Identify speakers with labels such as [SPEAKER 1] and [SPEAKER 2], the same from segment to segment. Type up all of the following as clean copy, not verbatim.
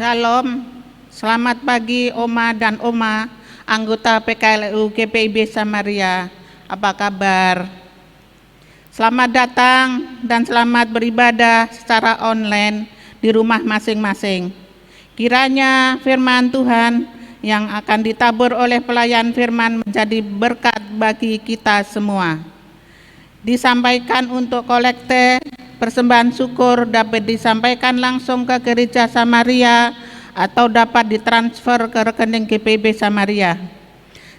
[SPEAKER 1] Shalom, selamat pagi Oma dan Oma, anggota PKLU GPIB Samaria. Apa kabar? Selamat datang dan selamat beribadah secara online di rumah masing-masing. Kiranya firman Tuhan yang akan ditabur oleh pelayan firman menjadi berkat bagi kita semua. Disampaikan untuk kolekte persembahan syukur dapat disampaikan langsung ke Gereja Samaria atau dapat ditransfer ke rekening GPIB Samaria.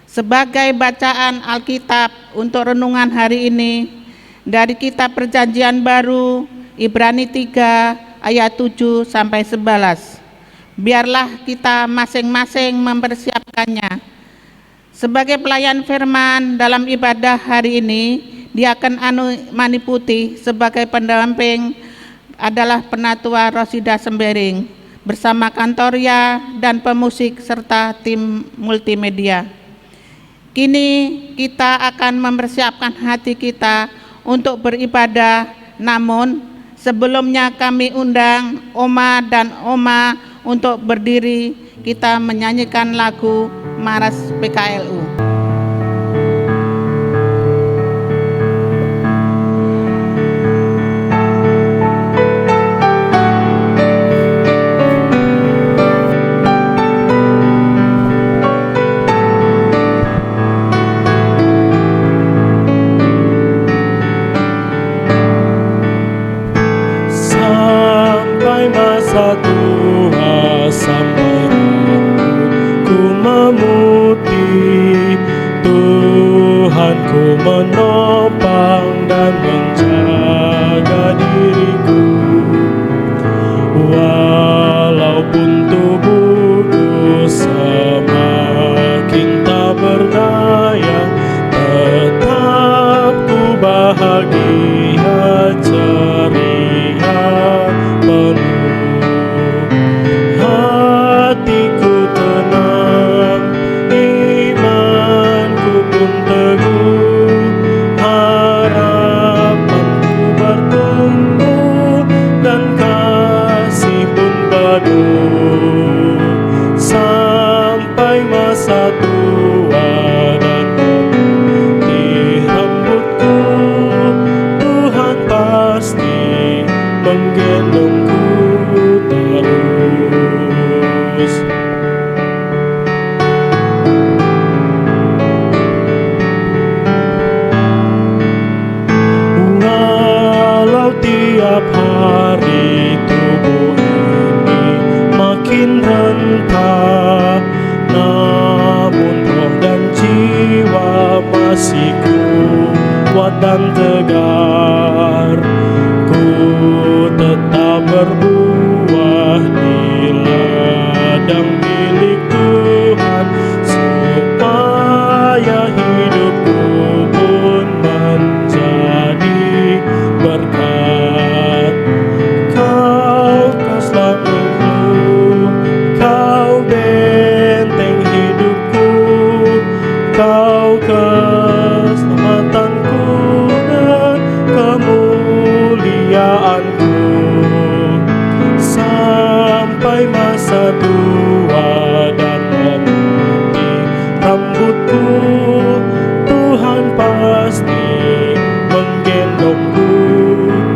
[SPEAKER 1] Sebagai bacaan Alkitab untuk renungan hari ini dari kitab Perjanjian Baru Ibrani 3 ayat 7 sampai 11. Biarlah kita masing-masing mempersiapkannya. Sebagai pelayan firman dalam ibadah hari ini, Diaken Mani Putih sebagai pendamping adalah Penatua Rosida Sembering bersama kantoria dan pemusik serta tim multimedia. Kini kita akan mempersiapkan hati kita untuk beribadah, namun sebelumnya kami undang Oma dan Oma untuk berdiri, kita menyanyikan lagu Maras PKLU.
[SPEAKER 2] Tuhanku menopang dan menjaga diriku, walaupun tubuhku semakin tak berdaya, tetap ku bahagia ceria penuh. Hatiku tenang, imanku pun teguh, harapanku bertumbuh dan kasih pun penuh. Sampai masa tua dan memutih rambutku, Tuhan pasti menggendongku terus. Walau tiap hari tubuh ini makin renta, namun roh dan jiwa masih kuat dan tegar. Ku tetap berbuah di ladang milik Tuhan, supaya hidupku pun menjadi berkat. Kau keselamatanku, kau benteng hidupku, kau keselamatanku dan kemuliaanku. Sampai masa tua dan memutih rambutku, Tuhan pasti menggendongku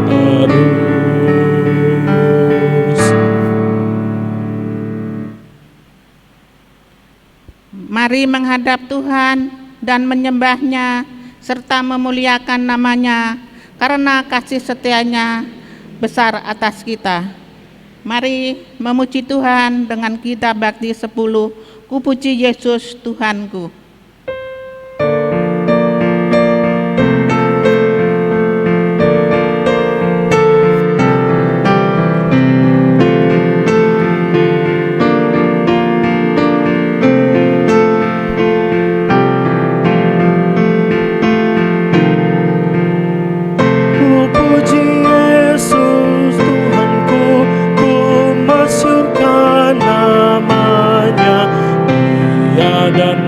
[SPEAKER 2] terus.
[SPEAKER 1] Mari menghadap Tuhan dan menyembah-Nya serta memuliakan nama-Nya karena kasih setia-Nya besar atas kita. Mari memuji Tuhan dengan kita bakti 10, ku puji Yesus Tuhanku.
[SPEAKER 2] Dan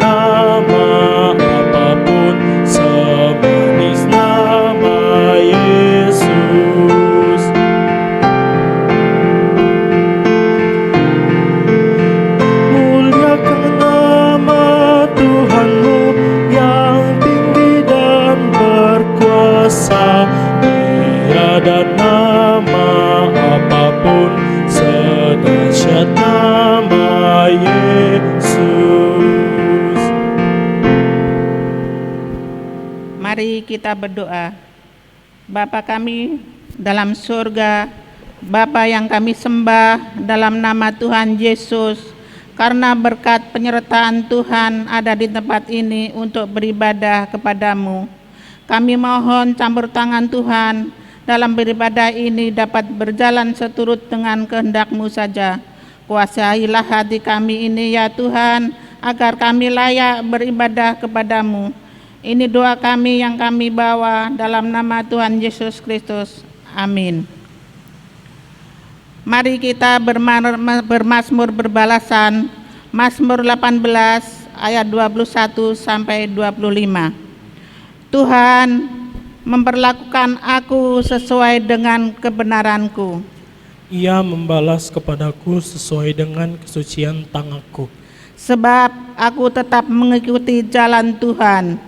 [SPEAKER 2] apapun sedahsyat nama Yesus.
[SPEAKER 1] Mari kita berdoa. Bapa kami dalam surga, Bapa yang kami sembah dalam nama Tuhan Yesus, karena berkat penyertaan Tuhan ada di tempat ini untuk beribadah kepadamu. Kami mohon campur tangan Tuhan dalam beribadah ini dapat berjalan seturut dengan kehendak-Mu saja. Kuasailah hati kami ini ya Tuhan, agar kami layak beribadah kepadamu. Ini doa kami yang kami bawa dalam nama Tuhan Yesus Kristus. Amin. Mari kita bermazmur berbalasan, Mazmur 18 ayat 21 sampai 25. Tuhan memperlakukan aku sesuai dengan kebenaranku.
[SPEAKER 2] Ia membalas kepadaku sesuai dengan kesucian tanganku,
[SPEAKER 1] Sebab aku tetap mengikuti jalan Tuhan.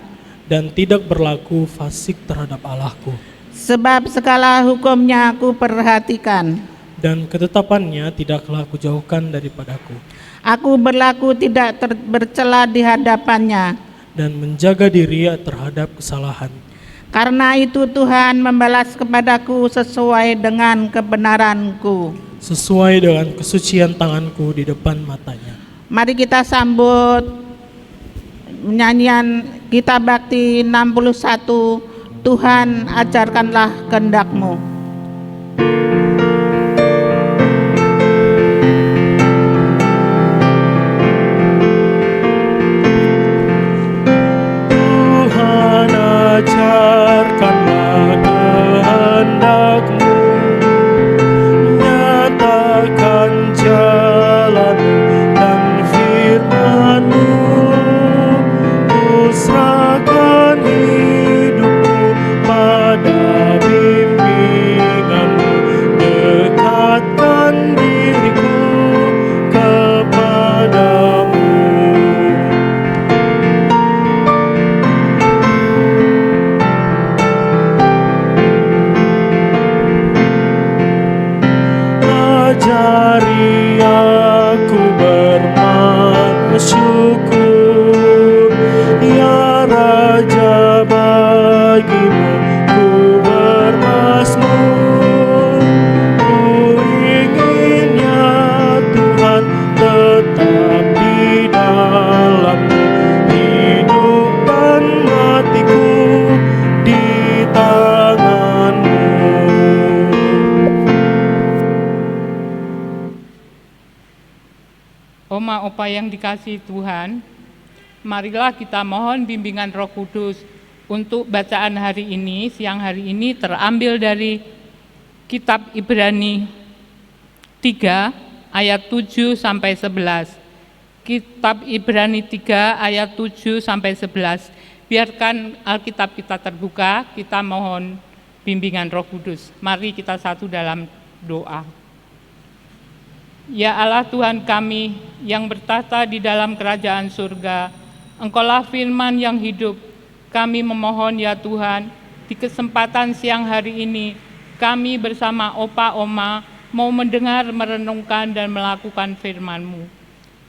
[SPEAKER 2] dan tidak berlaku fasik terhadap Allahku.
[SPEAKER 1] Sebab segala hukumnya aku perhatikan.
[SPEAKER 2] Dan ketetapannya tidaklah kujauhkan daripadaku.
[SPEAKER 1] Aku berlaku tidak bercela di hadapannya.
[SPEAKER 2] Dan menjaga diri terhadap kesalahan.
[SPEAKER 1] Karena itu Tuhan membalas kepadaku sesuai dengan kebenaranku.
[SPEAKER 2] Sesuai dengan kesucian tanganku di depan matanya.
[SPEAKER 1] Mari kita sambut nyanyian kita bakti 61, Tuhan ajarkanlah kehendak-Mu.
[SPEAKER 2] Tuhan ajarkanlah kehendak-Mu, nyatakan jalan-Mu dan firman-Mu. Ku serahkan hidupku pada bimbingan-Mu, dekatkan diriku kepadamu. Ajari aku bersyukur, ya Raja, bagimu ku bermazmur. Ku ingin ya Tuhan tetap di dalam-Mu, hidup dan matiku di tangan-Mu.
[SPEAKER 3] Oma opa yang dikasihi Tuhan, marilah kita mohon bimbingan Roh Kudus untuk bacaan hari ini, siang hari ini terambil dari kitab Ibrani 3 ayat 7 sampai 11. Kitab Ibrani 3 ayat 7 sampai 11. Biarkan Alkitab kita terbuka, kita mohon bimbingan Roh Kudus. Mari kita satu dalam doa. Ya Allah Tuhan kami yang bertahta di dalam kerajaan surga, Engkaulah firman yang hidup. Kami memohon ya Tuhan, di kesempatan siang hari ini, kami bersama Opa Oma mau mendengar, merenungkan, dan melakukan firman-Mu.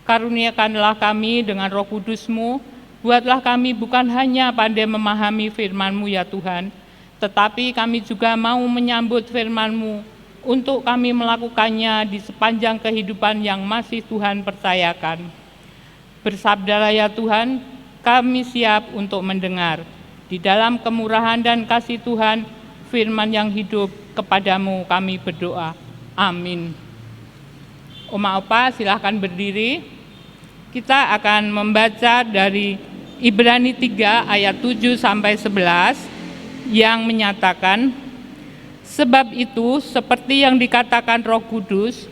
[SPEAKER 3] Karuniakanlah kami dengan Roh Kudus-Mu, buatlah kami bukan hanya pandai memahami firman-Mu ya Tuhan, tetapi kami juga mau menyambut firman-Mu, untuk kami melakukannya di sepanjang kehidupan yang masih Tuhan percayakan. Bersabdalah ya Tuhan, kami siap untuk mendengar. Di dalam kemurahan dan kasih Tuhan, firman yang hidup, kepadamu kami berdoa. Amin. Oma Opa silahkan berdiri. Kita akan membaca dari Ibrani 3 ayat 7 sampai 11 yang menyatakan, sebab itu, seperti yang dikatakan Roh Kudus,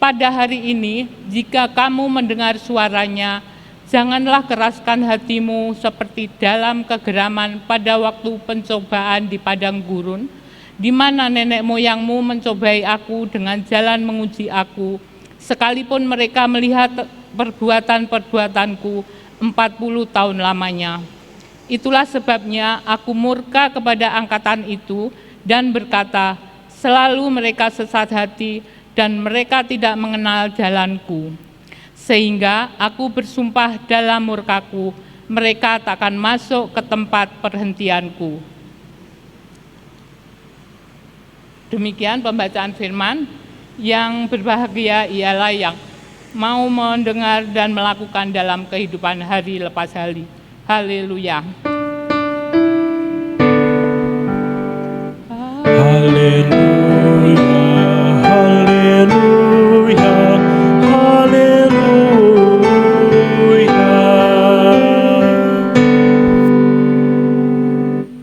[SPEAKER 3] pada hari ini, jika kamu mendengar suaranya, janganlah keraskan hatimu seperti dalam kegeraman pada waktu pencobaan di padang gurun, di mana nenek moyangmu mencobai aku dengan jalan menguji aku, sekalipun mereka melihat perbuatan-perbuatanku 40 tahun lamanya. Itulah sebabnya aku murka kepada angkatan itu, dan berkata, Selalu mereka sesat hati dan mereka tidak mengenal jalanku. Sehingga aku bersumpah dalam murkaku, mereka takkan masuk ke tempat perhentianku. Demikian pembacaan firman. Yang berbahagia ialah yang mau mendengar dan melakukan dalam kehidupan hari lepas hari. Haleluya.
[SPEAKER 2] Haleluya, haleluya, haleluya.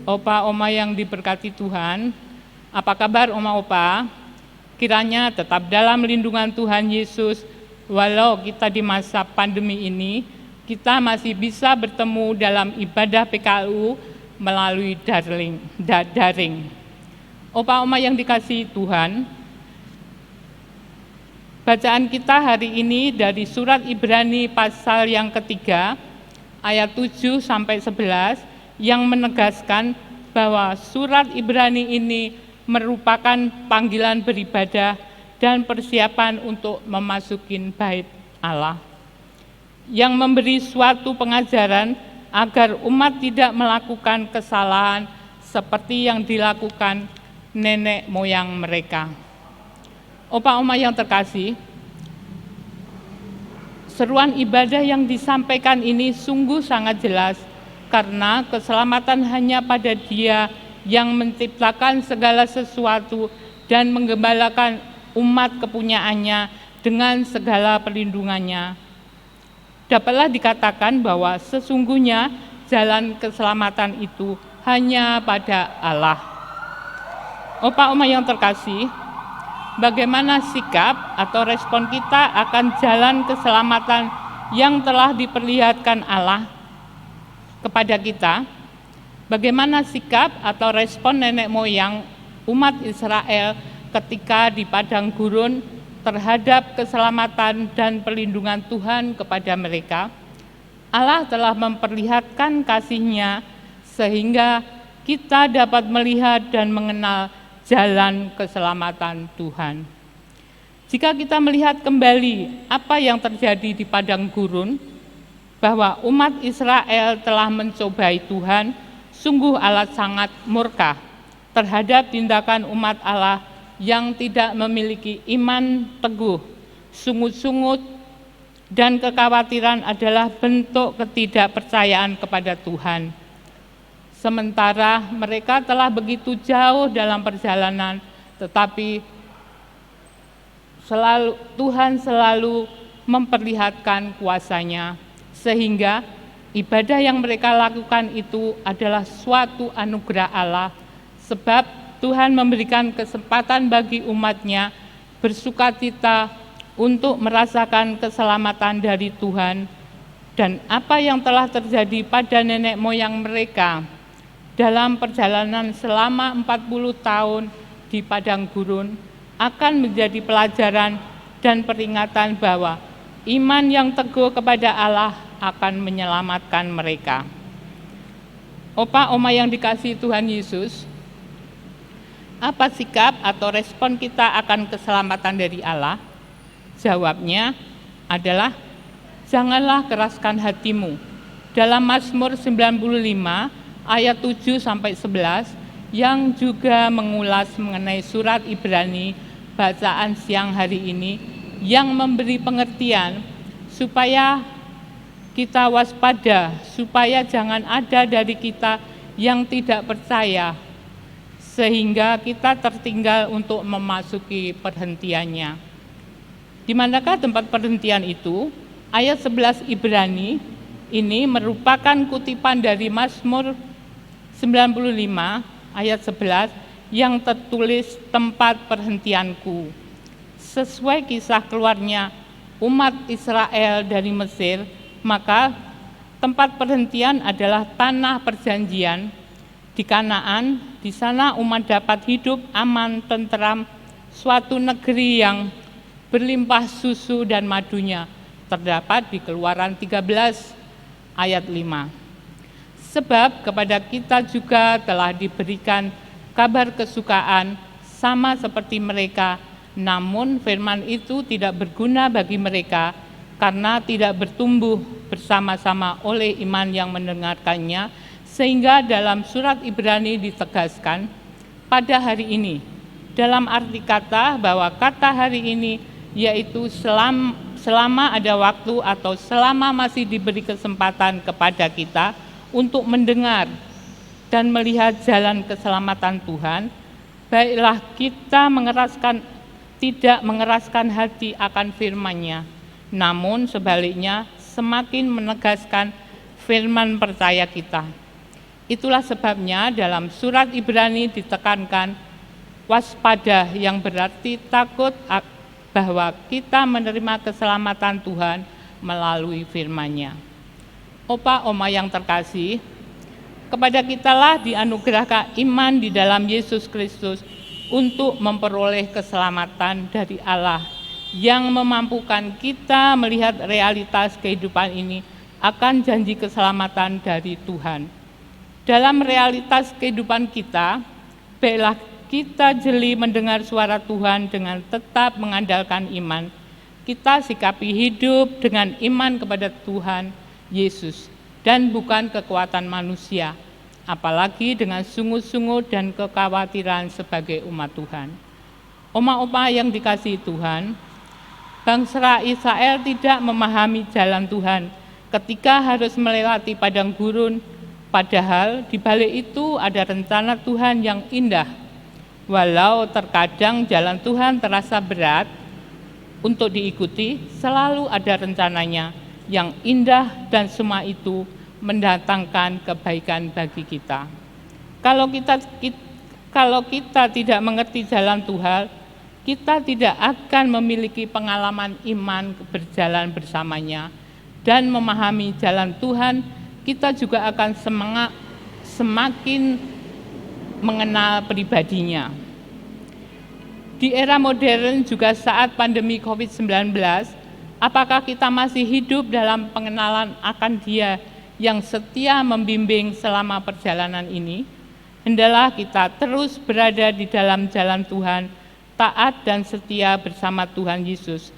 [SPEAKER 3] Opa Oma yang diberkati Tuhan, apa kabar Oma Opa? Kiranya tetap dalam lindungan Tuhan Yesus, walau kita di masa pandemi ini, kita masih bisa bertemu dalam ibadah PKLU melalui daring. Opa Oma yang dikasihi Tuhan, bacaan kita hari ini dari surat Ibrani pasal yang ketiga, ayat 7 sampai 11, yang menegaskan bahwa surat Ibrani ini merupakan panggilan beribadah dan persiapan untuk memasukin bait Allah, yang memberi suatu pengajaran agar umat tidak melakukan kesalahan seperti yang dilakukan nenek moyang mereka. Opa Oma yang terkasih, seruan ibadah yang disampaikan ini sungguh sangat jelas, karena keselamatan hanya pada Dia yang menciptakan segala sesuatu dan menggembalakan umat kepunyaannya dengan segala perlindungannya. Dapatlah dikatakan bahwa sesungguhnya jalan keselamatan itu hanya pada Allah. Opa Oma yang terkasih, bagaimana sikap atau respon kita akan jalan keselamatan yang telah diperlihatkan Allah kepada kita? Bagaimana sikap atau respon nenek moyang umat Israel ketika di padang gurun terhadap keselamatan dan perlindungan Tuhan kepada mereka? Allah telah memperlihatkan kasih-Nya sehingga kita dapat melihat dan mengenal jalan keselamatan Tuhan. Jika kita melihat kembali apa yang terjadi di padang gurun, bahwa umat Israel telah mencobai Tuhan, sungguh Allah sangat murka terhadap tindakan umat Allah yang tidak memiliki iman teguh. Sungut-sungut dan kekhawatiran adalah bentuk ketidakpercayaan kepada Tuhan. Sementara mereka telah begitu jauh dalam perjalanan, tetapi Tuhan selalu memperlihatkan kuasa-Nya, sehingga ibadah yang mereka lakukan itu adalah suatu anugerah Allah, sebab Tuhan memberikan kesempatan bagi umat-Nya bersukacita untuk merasakan keselamatan dari Tuhan. Dan apa yang telah terjadi pada nenek moyang mereka dalam perjalanan selama 40 tahun di padang gurun akan menjadi pelajaran dan peringatan bahwa iman yang teguh kepada Allah akan menyelamatkan mereka. Opa Oma yang dikasihi Tuhan Yesus, apa sikap atau respon kita akan keselamatan dari Allah? Jawabnya adalah janganlah keraskan hatimu. Dalam Mazmur 95 ayat 7 sampai 11 yang juga mengulas mengenai surat Ibrani bacaan siang hari ini, yang memberi pengertian supaya kita waspada, supaya jangan ada dari kita yang tidak percaya, sehingga kita tertinggal untuk memasuki perhentiannya. Di manakah tempat perhentian itu? Ayat 11 Ibrani ini merupakan kutipan dari Mazmur 95 ayat 11 yang tertulis tempat perhentianku. Sesuai kisah keluarnya umat Israel dari Mesir, maka tempat perhentian adalah tanah perjanjian di Kanaan. Di sana umat dapat hidup aman, tentram, suatu negeri yang berlimpah susu dan madunya, terdapat di Keluaran 13 ayat 5. Sebab kepada kita juga telah diberikan kabar kesukaan sama seperti mereka, namun firman itu tidak berguna bagi mereka karena tidak bertumbuh bersama-sama oleh iman yang mendengarkannya, sehingga dalam surat Ibrani ditegaskan pada hari ini, dalam arti kata bahwa kata hari ini yaitu selama ada waktu atau selama masih diberi kesempatan kepada kita untuk mendengar dan melihat jalan keselamatan Tuhan, baiklah kita tidak mengeraskan hati akan firman-Nya, namun sebaliknya semakin menegaskan firman percaya kita. Itulah sebabnya dalam surat Ibrani ditekankan waspada, yang berarti takut bahwa kita menerima keselamatan Tuhan melalui firman-Nya. Opa, Oma yang terkasih, kepada kitalah dianugerahkan iman di dalam Yesus Kristus untuk memperoleh keselamatan dari Allah yang memampukan kita melihat realitas kehidupan ini akan janji keselamatan dari Tuhan. Dalam realitas kehidupan kita, baiklah kita jeli mendengar suara Tuhan dengan tetap mengandalkan iman. Kita sikapi hidup dengan iman kepada Tuhan Yesus dan bukan kekuatan manusia, apalagi dengan sungguh-sungguh dan kekhawatiran sebagai umat Tuhan. Oma-oma yang dikasihi Tuhan, bangsa Israel tidak memahami jalan Tuhan ketika harus melewati padang gurun, padahal di balik itu ada rencana Tuhan yang indah. Walau terkadang jalan Tuhan terasa berat untuk diikuti, selalu ada rencananya yang indah dan semua itu mendatangkan kebaikan bagi kita. Kalau kita tidak mengerti jalan Tuhan, kita tidak akan memiliki pengalaman iman berjalan bersamanya dan memahami jalan Tuhan. Kita juga akan semakin mengenal pribadinya. Di era modern juga saat pandemi COVID-19, apakah kita masih hidup dalam pengenalan akan Dia yang setia membimbing selama perjalanan ini? Hendaklah kita terus berada di dalam jalan Tuhan, taat dan setia bersama Tuhan Yesus.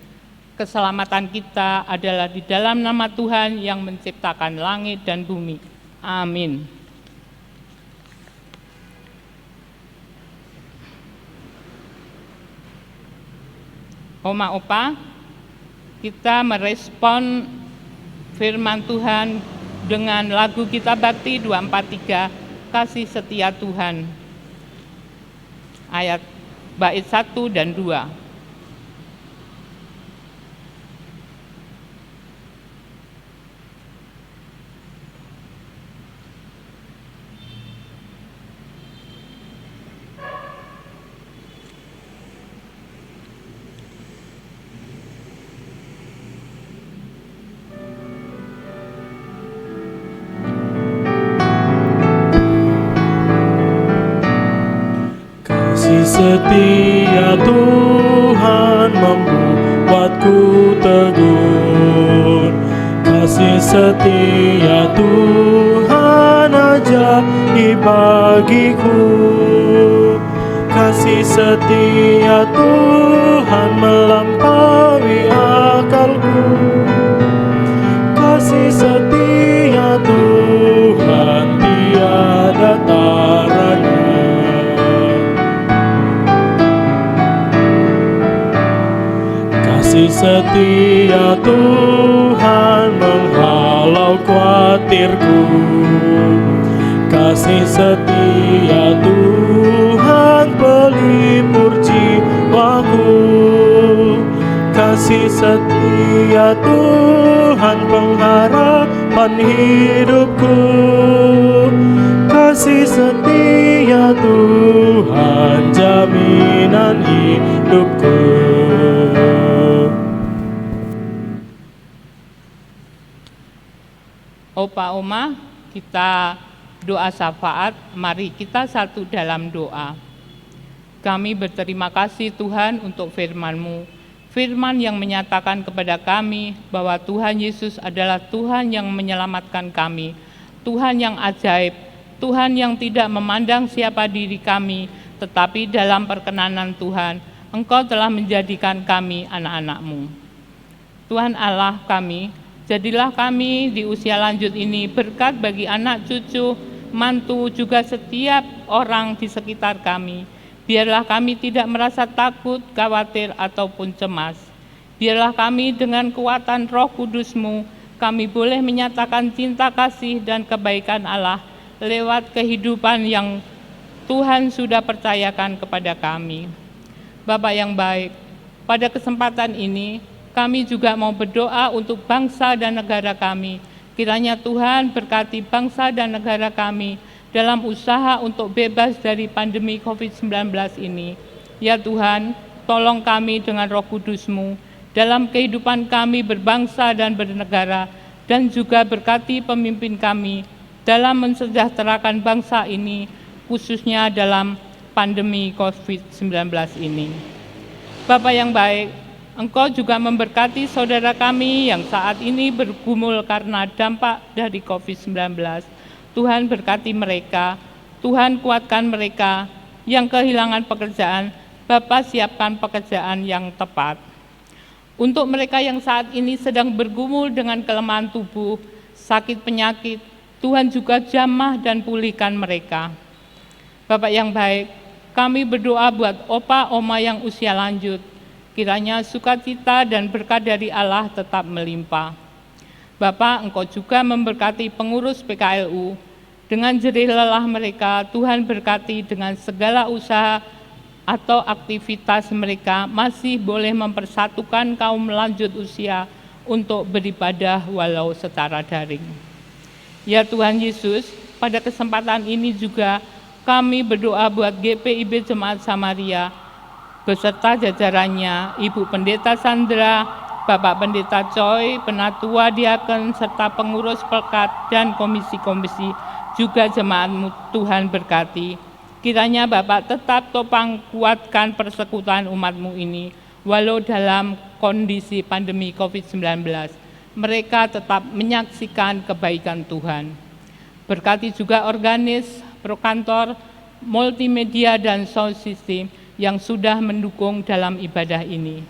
[SPEAKER 3] Keselamatan kita adalah di dalam nama Tuhan yang menciptakan langit dan bumi. Amin. Oma Opa, kita merespon firman Tuhan dengan lagu kita bakti 243, Kasih Setia Tuhan, ayat bait 1 dan 2.
[SPEAKER 2] Setia Tuhan membuatku teguh. Kasih setia Tuhan ajaib bagiku. Kasih setia Tuhan melampaui akalku. Kasih setia Tuhan tiada taranya. Kasih setia Tuhan menghalau khawatirku. Kasih setia Tuhan pelipur jiwaku. Kasih setia Tuhan pengharapan hidupku. Kasih setia Tuhan jaminan hidupku.
[SPEAKER 3] Opa Oma, kita doa syafaat, mari kita satu dalam doa. Kami berterima kasih Tuhan untuk firman-Mu, firman yang menyatakan kepada kami bahwa Tuhan Yesus adalah Tuhan yang menyelamatkan kami, Tuhan yang ajaib, Tuhan yang tidak memandang siapa diri kami, tetapi dalam perkenanan Tuhan, Engkau telah menjadikan kami anak-anak-Mu. Tuhan Allah kami, jadilah kami di usia lanjut ini berkat bagi anak cucu, mantu, juga setiap orang di sekitar kami. Biarlah kami tidak merasa takut, khawatir, ataupun cemas. Biarlah kami dengan kekuatan Roh Kudus-Mu, kami boleh menyatakan cinta kasih dan kebaikan Allah lewat kehidupan yang Tuhan sudah percayakan kepada kami. Bapak yang baik, pada kesempatan ini kami juga mau berdoa untuk bangsa dan negara kami. Kiranya Tuhan berkati bangsa dan negara kami dalam usaha untuk bebas dari pandemi COVID-19 ini. Ya Tuhan, tolong kami dengan Roh Kudus-Mu dalam kehidupan kami berbangsa dan bernegara, dan juga berkati pemimpin kami dalam mensejahterakan bangsa ini, khususnya dalam pandemi COVID-19 ini. Bapak yang baik, Engkau juga memberkati saudara kami yang saat ini bergumul karena dampak dari COVID-19. Tuhan berkati mereka, Tuhan kuatkan mereka yang kehilangan pekerjaan, Bapa siapkan pekerjaan yang tepat. Untuk mereka yang saat ini sedang bergumul dengan kelemahan tubuh, sakit penyakit, Tuhan juga jamah dan pulihkan mereka. Bapak yang baik, kami berdoa buat opa oma yang usia lanjut, kiranya sukacita dan berkat dari Allah tetap melimpah. Bapak, Engkau juga memberkati pengurus PKLU, dengan jerih lelah mereka, Tuhan berkati dengan segala usaha atau aktivitas mereka masih boleh mempersatukan kaum lanjut usia untuk beribadah walau secara daring. Ya Tuhan Yesus, pada kesempatan ini juga kami berdoa buat GPIB Jemaat Samaria, beserta jajarannya, Ibu Pendeta Sandra, Bapak Pendeta Choi, Penatua Diaken, serta pengurus Pelkat dan komisi-komisi, juga jemaat-Mu Tuhan berkati. Kiranya Bapak tetap topang kuatkan persekutuan umat-Mu ini, walau dalam kondisi pandemi COVID-19, mereka tetap menyaksikan kebaikan Tuhan. Berkati juga organis, prokantor, multimedia, dan sound system yang sudah mendukung dalam ibadah ini.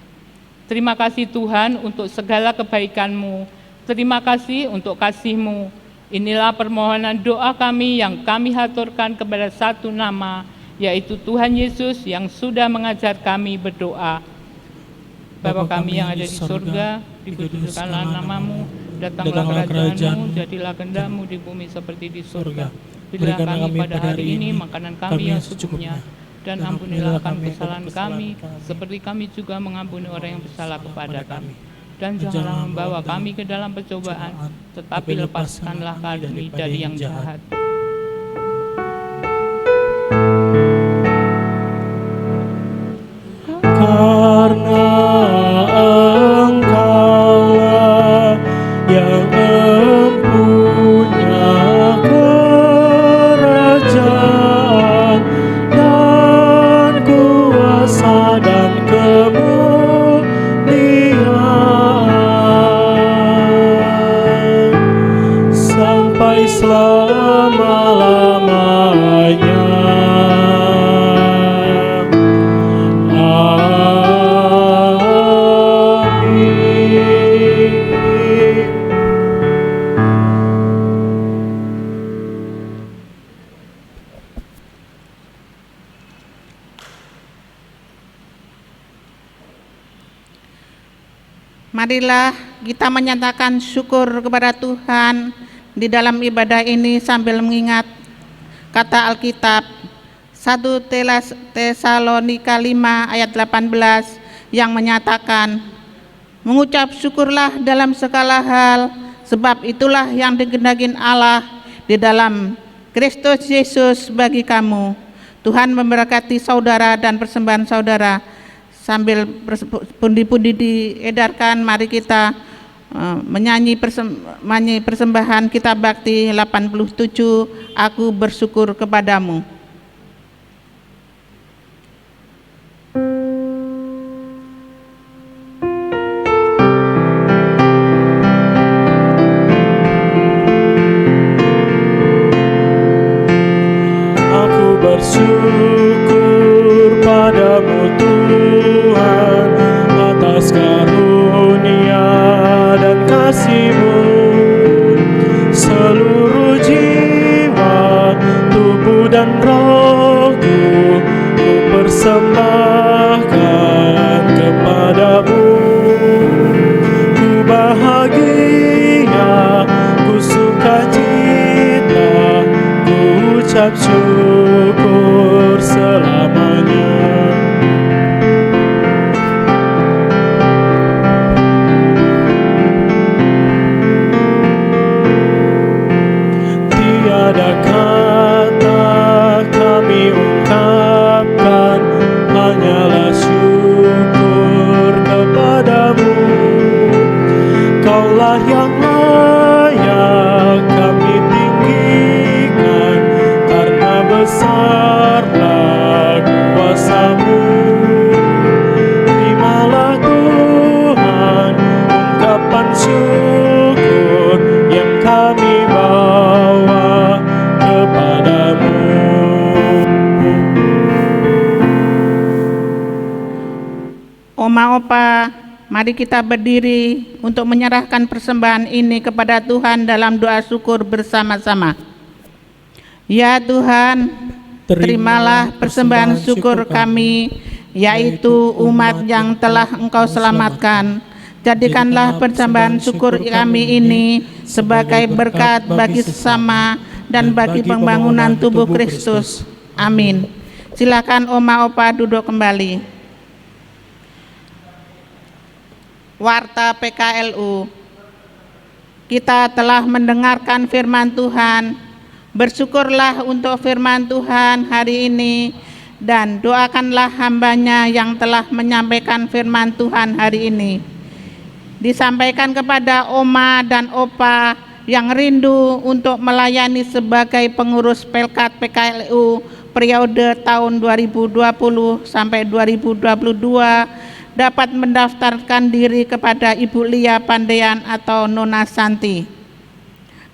[SPEAKER 3] Terima kasih Tuhan untuk segala kebaikan-Mu. Terima kasih untuk kasih-Mu. Inilah permohonan doa kami yang kami haturkan kepada satu nama, yaitu Tuhan Yesus yang sudah mengajar kami berdoa. Bapa kami yang ada di surga, dikuduskanlah nama-Mu, datanglah kerajaan-Mu, jadilah kehendak-Mu di bumi seperti di surga. Berikanlah kami pada hari ini makanan kami yang secukupnya, dan ampunilah kami kesalahan kami, seperti kami juga mengampuni orang yang bersalah kepada kami. Dan janganlah membawa kami ke dalam percobaan, tetapi lepaskanlah kami dari yang jahat.
[SPEAKER 2] Karena Engkaulah yang mempunyai kerajaan dan kuasa dan kemuliaan sampai selama-lamanya.
[SPEAKER 1] Marilah kita menyatakan syukur kepada Tuhan di dalam ibadah ini sambil mengingat kata Alkitab 1 Tesalonika 5 ayat 18 yang menyatakan, mengucap syukurlah dalam segala hal, sebab itulah yang dikehendaki Allah di dalam Kristus Yesus bagi kamu. Tuhan memberkati saudara dan persembahan saudara. Sambil pundi-pundi diedarkan, mari kita menyanyi persembahan kita bakti 87, Aku Bersyukur Kepadamu.
[SPEAKER 2] Aku bersyukur mengucap syukur selamanya. Tiada kata kami ungkapkan, hanyalah syukur kepadamu. Kaulah yang layak kami tinggikan, karena besarlah kuasa-Mu. Terimalah Tuhan ungkapan syukur yang kami bawa kepadamu.
[SPEAKER 1] Oma Opa, mari kita berdiri untuk menyerahkan persembahan ini kepada Tuhan dalam doa syukur bersama-sama. Ya Tuhan, terimalah persembahan syukur kami, yaitu umat yang telah Engkau selamatkan. Jadikanlah persembahan syukur kami ini sebagai berkat bagi sesama dan bagi pembangunan tubuh Kristus. Amin. Silakan Oma Opa duduk kembali. Warta PKLU, kita telah mendengarkan firman Tuhan. Bersyukurlah untuk firman Tuhan hari ini, dan doakanlah hambanya yang telah menyampaikan firman Tuhan hari ini. Disampaikan kepada Oma dan Opa yang rindu untuk melayani sebagai pengurus Pelkat PKLU periode tahun 2020 sampai 2022, dapat mendaftarkan diri kepada Ibu Lia Pandean atau Nona Santi.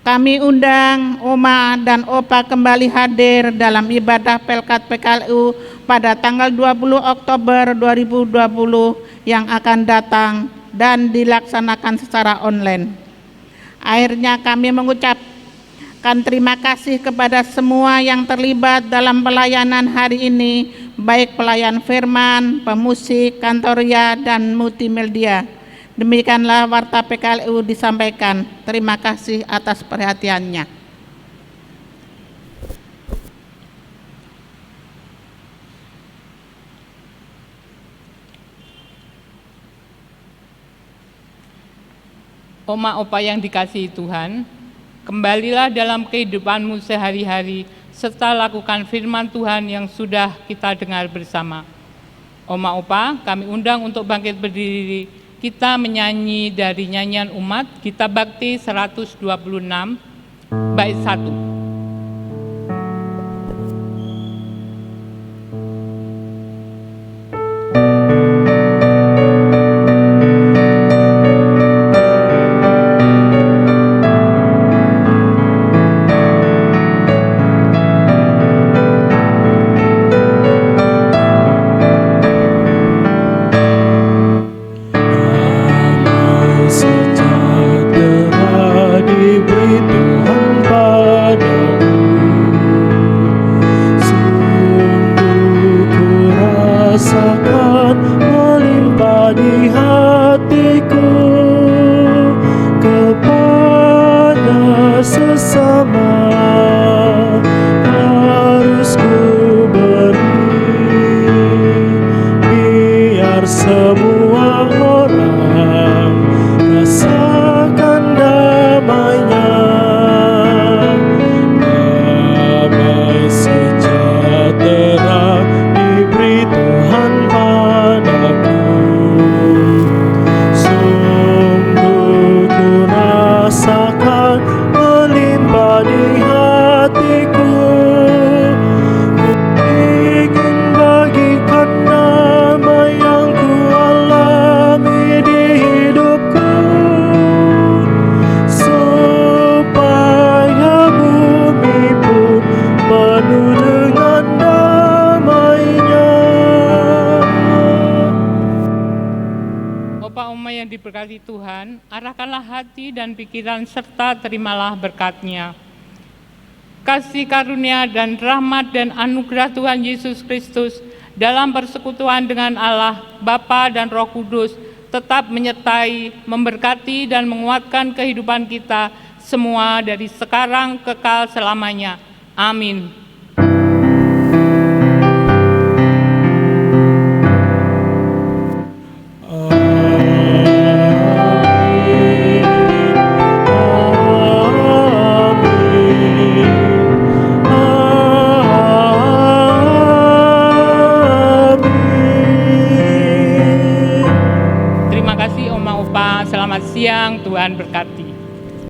[SPEAKER 1] Kami undang Oma dan Opa kembali hadir dalam ibadah Pelkat PKLU pada tanggal 20 Oktober 2020 yang akan datang dan dilaksanakan secara online. Akhirnya kami mengucapkan terima kasih kepada semua yang terlibat dalam pelayanan hari ini, baik pelayan firman, pemusik, kantoria, dan multimedia. Demikianlah Warta PKLU disampaikan. Terima kasih atas perhatiannya.
[SPEAKER 3] Oma Opa yang dikasihi Tuhan, kembalilah dalam kehidupanmu sehari-hari, serta lakukan firman Tuhan yang sudah kita dengar bersama. Oma Opa, kami undang untuk bangkit berdiri. Kita menyanyi dari nyanyian umat, Kitab Bakti 126, bait 1. diberkati Tuhan, arahkanlah hati dan pikiran serta terimalah berkat-Nya. Kasih karunia dan rahmat dan anugerah Tuhan Yesus Kristus dalam persekutuan dengan Allah, Bapa dan Roh Kudus tetap menyertai, memberkati dan menguatkan kehidupan kita semua dari sekarang kekal selamanya. Amin. kasih Oma Opa, selamat siang, Tuhan berkati.